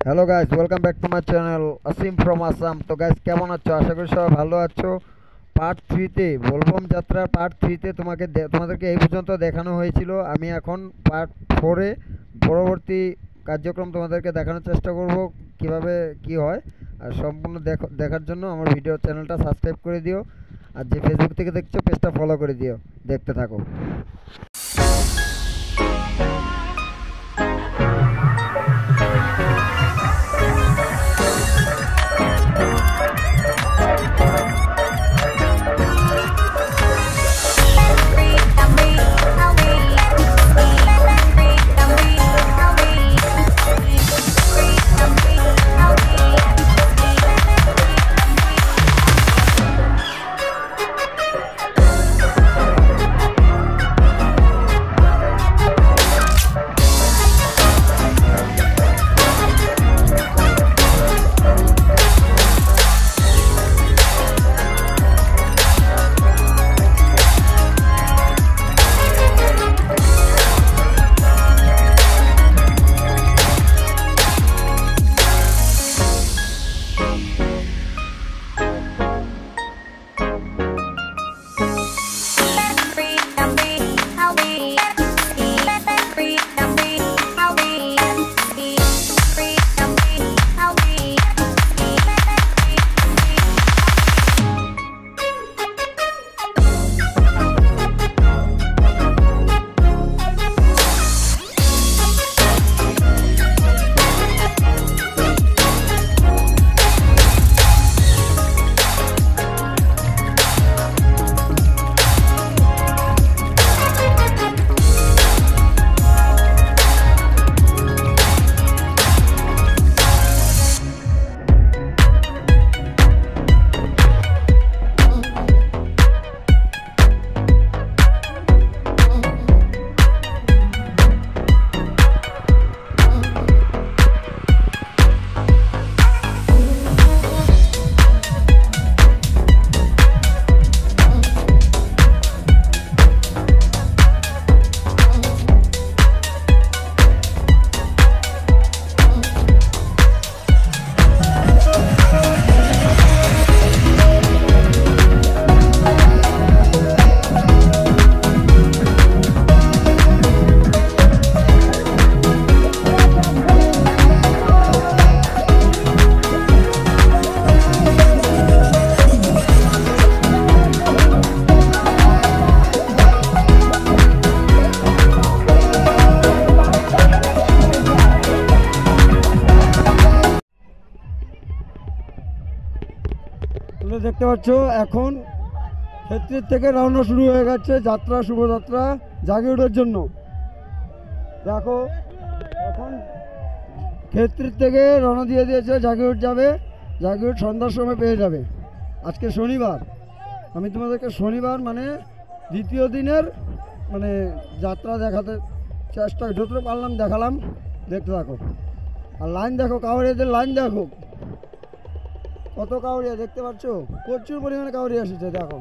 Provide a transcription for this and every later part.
Hello guys, welcome back to my channel Asim from Assam. তো guys, কেমন আছো? আশা করি সবাই ভালো আছো। পার্ট থ্রিতে, বোলবম যাত্রার পার্ট থ্রিতে তোমাদেরকে এই পর্যন্ত দেখানো হয়েছিল। আমি এখন পার্ট ফোরে পরবর্তী কার্যক্রম তোমাদেরকে দেখানোর চেষ্টা করব, কিভাবে কি হয়। আর সম্পূর্ণ দেখার জন্য আমার ভিডিও চ্যানেলটা সাবস্ক্রাইব করে দিও, আর যে ফেসবুক থেকে দেখছো পেজটা ফলো করে দিও। দেখতে থাকো। দেখতে পাচ্ছ এখন ক্ষেত্রের থেকে রওনা শুরু হয়ে গেছে যাত্রা, শুভযাত্রা জাগিরোডের জন্য। দেখো এখন ক্ষেত্রের থেকে রওনা দিয়ে দিয়েছে, জাগিরোড যাবে। জাগিরোড সন্ধ্যার সময় পেয়ে যাবে। আজকে শনিবার, আমি তোমাদেরকে শনিবার মানে দ্বিতীয় দিনের মানে যাত্রা দেখাতে চেষ্টা যতটুকু পারলাম দেখালাম। দেখতে থাকো। আর লাইন দেখো, কাউরিয়াদের লাইন দেখো, কত কাউরিয়া দেখতে পাচ্ছ, প্রচুর পরিমাণে কাউরিয়া এসেছে। দেখো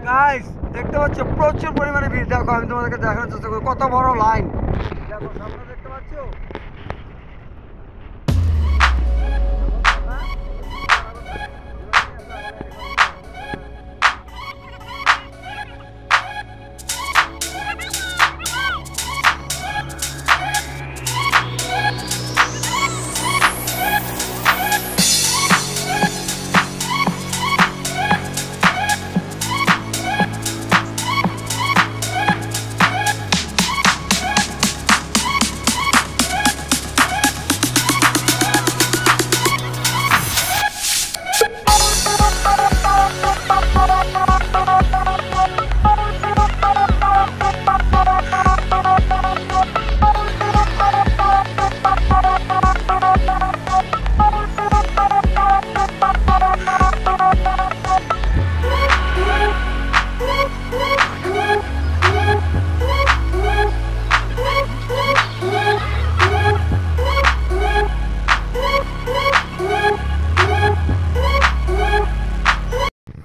গাইস দেখতে পাচ্ছ প্রচুর পরিমাণে ভিড়। দেখো আমি তোমাদেরকে দেখানোর চেষ্টা করি কত বড় লাইন। দেখো সামনে দেখতে পাচ্ছ।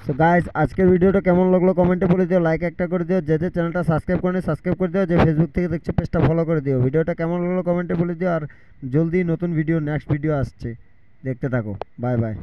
সো গাইস আজকের ভিডিওটা কেমন লাগলো কমেন্টে বলে দিও, লাইক একটা করে দিও, যে চ্যানেলটা সাবস্ক্রাইব করেনি সাবস্ক্রাইব করে দিও, যে ফেসবুক থেকে দেখছো পেজটা ফলো করে দিও। ভিডিওটা কেমন লাগলো কমেন্টে বলে দিও, আর জলদি নতুন ভিডিও নেক্সট ভিডিও আসছে, দেখতে থাকো। Bye bye.